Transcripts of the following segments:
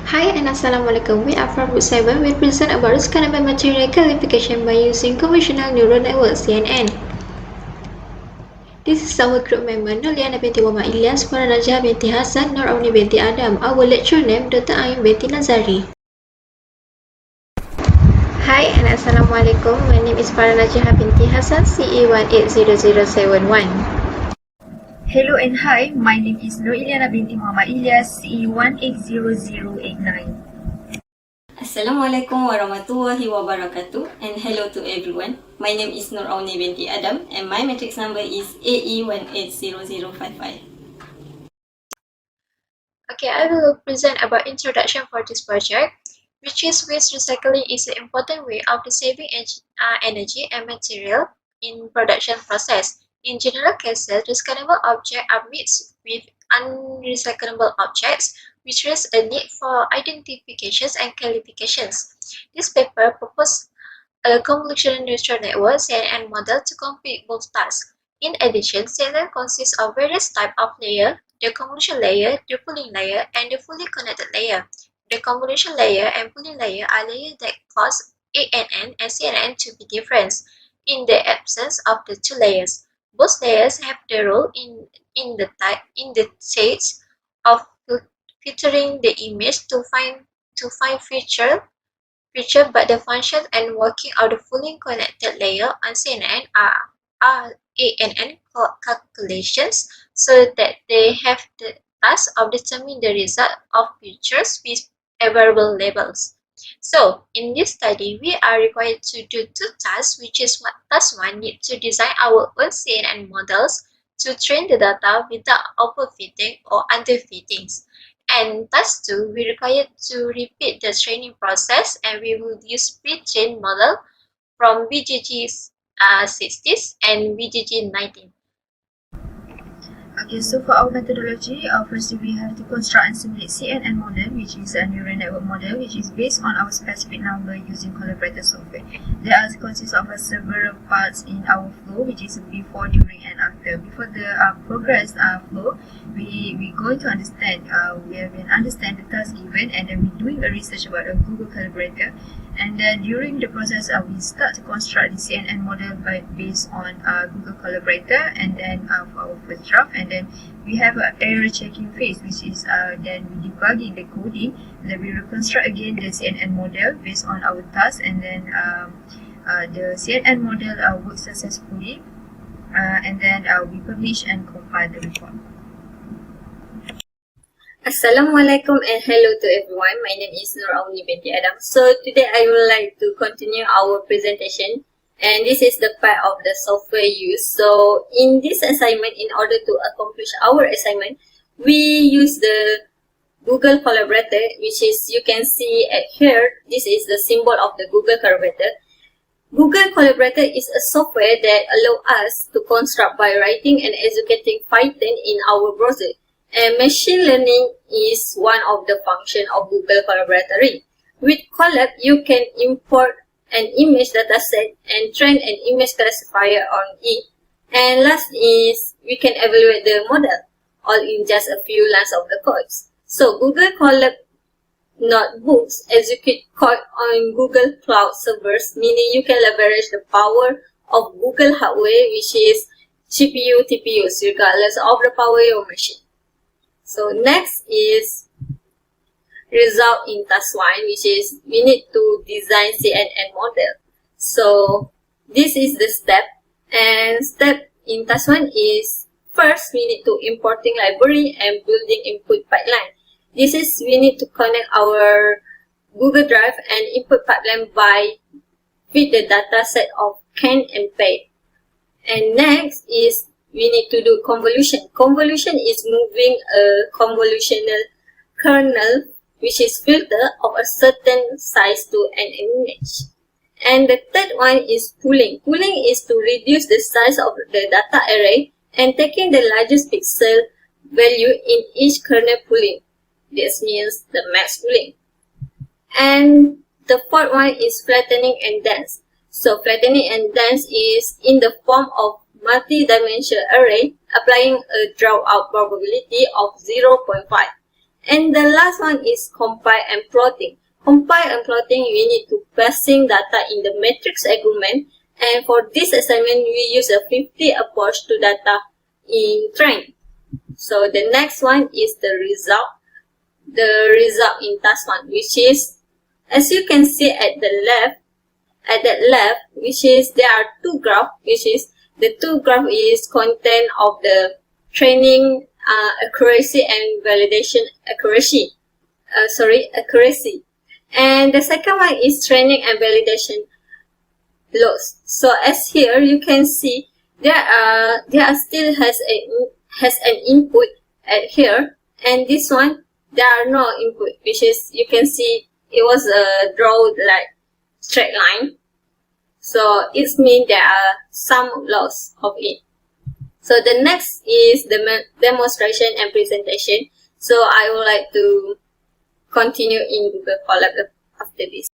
Hi and Assalamualaikum. We are from Group 7. We present about Recyclable material classification by using convolutional neural network CNN. This is our group member Nurliana binti Muhammad Ilyas, Faranajah binti Hassan, Nurauni binti Adam. Our lecturer name Dr. Ayun binti Nazari. Hi and Assalamualaikum. My name is Faranajah binti Hassan, CE180071. Hello and hi, my name is Nurliana binti Muhammad Ilyas, CE180089. Assalamualaikum warahmatullahi wabarakatuh, and hello to everyone. My name is Nurauni binti Adam and my matrix number is AE180055. Okay, I will present about introduction for this project, which is waste recycling is an important way of saving energy and material in production process. In general cases, recyclable objects are mixed with unrecyclable objects, which raises a need for identifications and classifications. This paper proposes a convolutional neural network CNN model to complete both tasks. In addition, CNN consists of various types of layers: the convolution layer, the pooling layer, and the fully connected layer. The convolution layer and pooling layer are layers that cause ANN and CNN to be different in the absence of the two layers. Both layers have the role in the states of filtering the image to find feature, but the function and working of the fully connected layer on CNN are ANN calculations, so that they have the task of determining the result of features with available labels. So, in this study, we are required to do two tasks, which is what task 1 need to design our own CNN models to train the data without overfitting or underfittings. And task 2, we required to repeat the training process, and we will use pre-trained model from VGG 60s and VGG 19. Okay, so for our methodology, firstly we have to construct and simulate CNN model, which is a neural network model, which is based on our specific number using collaborator software. There consists of several parts in our flow, which is before, during, and after. Before the progress flow, we going to understand, we have been understand the task given, and then we're doing a research about a Google collaborator. And then during the process, we start to construct the CNN model based on Google Collaborator, and then for our first draft, and then we have an error checking phase, which is then we debugging the coding, and then we reconstruct again the CNN model based on our task, and then the CNN model works successfully, and then we publish and compile the report. Assalamualaikum and hello to everyone. My name is Nurauni binti Adam. So today I would like to continue our presentation, and this is the part of the software used. So in this assignment, in order to accomplish our assignment, we use the Google Collaborator, which is, you can see at here, this is the symbol of the Google Collaborator. Google Collaborator is a software that allows us to construct by writing and executing Python in our browser. And machine learning is one of the functions of Google Collaboratory. With Colab, you can import an image dataset and train an image classifier on it. And last is, we can evaluate the model, all in just a few lines of the code. So Google Colab notebooks execute code on Google Cloud servers, meaning you can leverage the power of Google hardware, which is GPU, TPUs, regardless of the power of your machine. So next is result in task 1, which is we need to design CNN model. So this is the step, and step in task 1 is first we need to importing library and building input pipeline. This is we need to connect our Google Drive and input pipeline by feed the data set of can and pay. And next is we need to do convolution. Convolution is moving a convolutional kernel, which is filter of a certain size to an image. And the third one is pooling. Pooling is to reduce the size of the data array and taking the largest pixel value in each kernel pooling. This means the max pooling. And the fourth one is flattening and dense. So flattening and dense is in the form of multi-dimensional array applying a dropout probability of 0.5. And the last one is compile and plotting. Compile and plotting, we need to passing data in the matrix argument. And for this assignment, we use a 50 approach to data in train. So the next one is the result. The result in task 1, which is, as you can see at the left, which is there are two graphs, which is the two graph is content of the training accuracy and validation accuracy. And the second one is training and validation loss. So as here you can see there still has an input at here, and this one there are no input, which is you can see it was a draw like straight line. So it means there are some loss of it. So the next is the demonstration and presentation. So I would like to continue in Google Colab after this.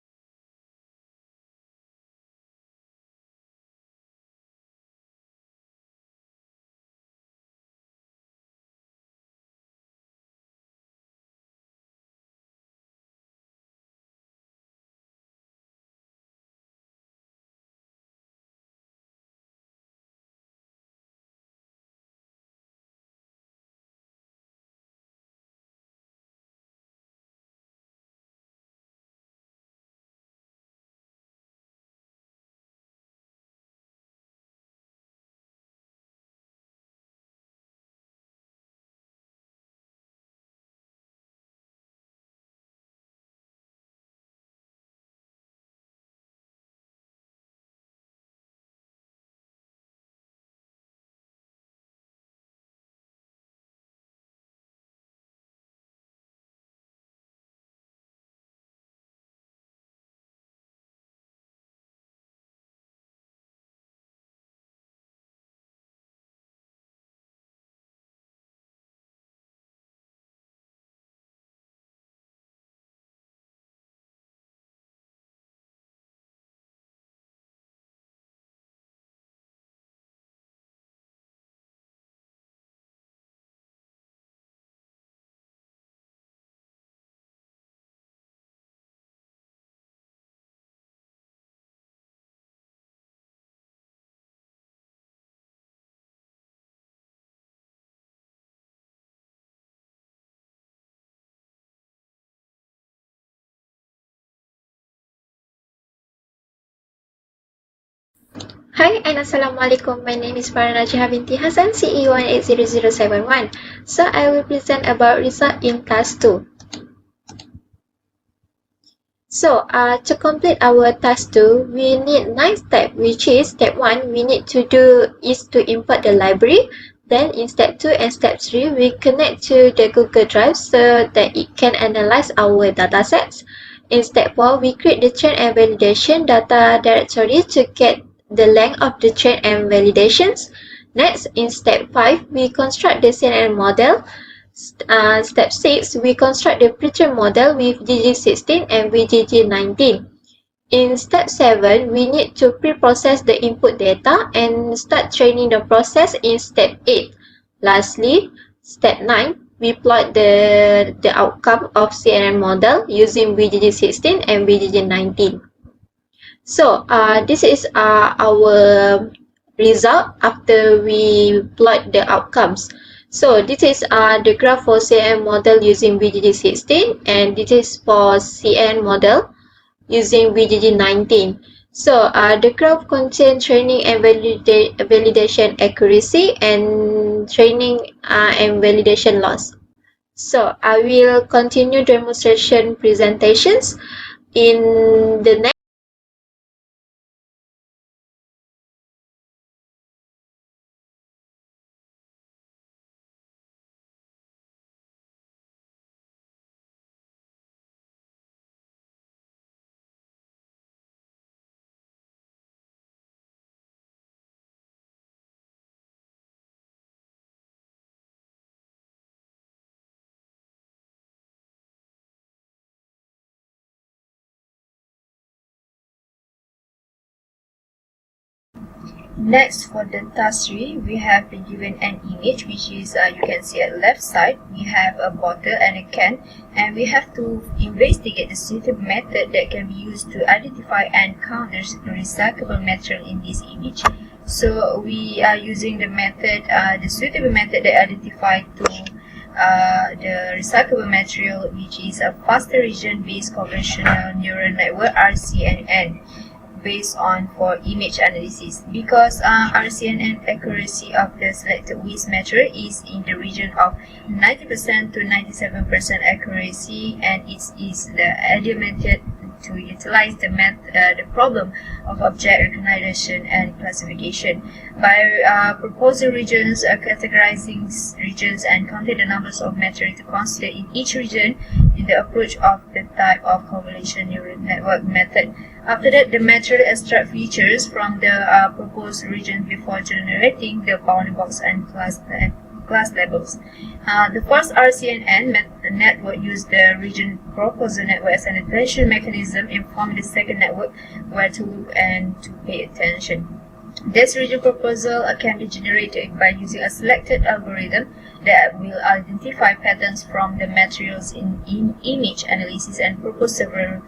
Hi and Assalamualaikum. My name is Farana Jiha binti Hassan, CE180071. So I will present about result in task 2. So to complete our task 2, we need 9 steps, which is step 1 we need to do is to import the library. Then in step 2 and step 3, we connect to the Google Drive so that it can analyze our datasets. In step 4, we create the chain and validation data directory to get the length of the chain and validations. Next, in step 5, we construct the CNN model. Step 6, we construct the pretrain model with GG16 and VGG19. In step 7, we need to pre-process the input data and start training the process in step 8. Lastly, step 9, we plot the outcome of CNN model using VGG16 and VGG19. So this is our result after we plot the outcomes. So this is the graph for CN model using VGG16, and this is for CN model using VGG19. So the graph contains training and validation accuracy and training and validation loss. So I will continue demonstration presentations in the next Next, for the task 3, we have been given an image, which is you can see at left side we have a bottle and a can, and we have to investigate the suitable method that can be used to identify and count the recyclable material in this image. So we are using the method, the suitable method that identified to the recyclable material, which is a faster region-based convolutional neural network (RCNN), based on for image analysis, because RCNN accuracy of the selected waste material is in the region of 90% to 97% accuracy, and it is the ideal method to utilize the problem of object recognition and classification by proposing regions, categorizing regions, and counting the numbers of material to consider in each region in the approach of the type of convolutional neural network method. After that, the material extract features from the proposed region before generating the bounding box and class labels. The first RCNN network used the region proposal network as an attention mechanism, informing the second network where to look and to pay attention. This region proposal can be generated by using a selected algorithm that will identify patterns from the materials in image analysis and propose several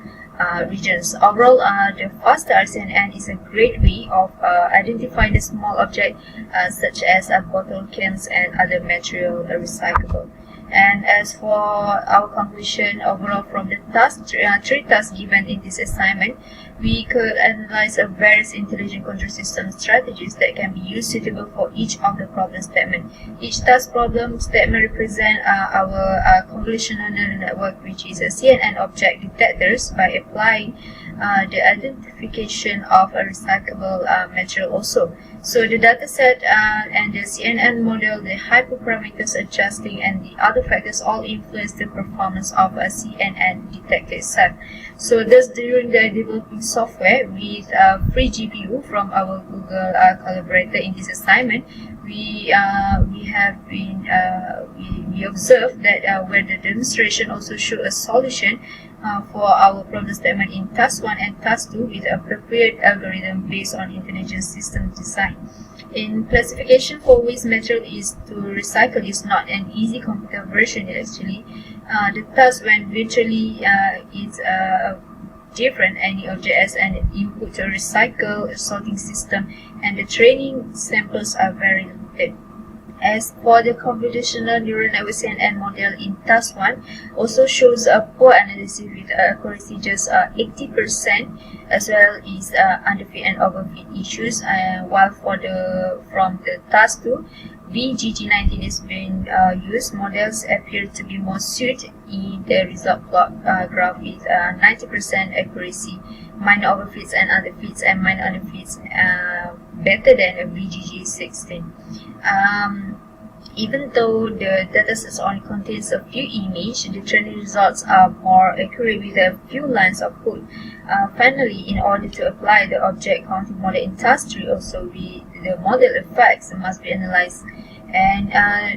regions. Overall, the faster RCNN is a great way of identifying the small objects such as bottle cans and other material recyclable. And as for our conclusion, overall from the three tasks given in this assignment, we could analyze various intelligent control system strategies that can be used suitable for each of the problem statement. Each task problem statement represents our convolutional neural network, which is a CNN object detectors, by applying the identification of a recyclable material also. So the dataset and the CNN model, the hyperparameters adjusting, and the other factors all influence the performance of a CNN detector itself. So thus, during the developing software with free GPU from our Google collaborator in this assignment, we observed that where the demonstration also showed a solution for our problem statement in task 1 and task 2 with appropriate algorithm based on intelligent system design. In classification for waste material is to recycle is not an easy computer version actually. The task when virtually is different any object as an input to recycle a sorting system, and the training samples are very limited. As for the convolutional neural network CNN model in task 1, also shows a poor analysis with accuracy just 80%, as well as underfit and overfit issues. While from the task 2, VGG19 is being used, models appear to be more suited in the result plot graph with 90% accuracy, minor overfits and underfits, and minor underfits better than a VGG16. Even though the dataset only contains a few images, the training results are more accurate with a few lines of code. Finally, in order to apply the object counting model in task 3, also the model effects must be analyzed. And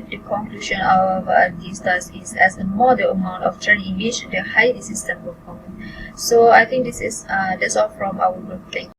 the conclusion of this task is, as the more the amount of training image, the higher the system performance. So I think this is that's all from our group. Thank you.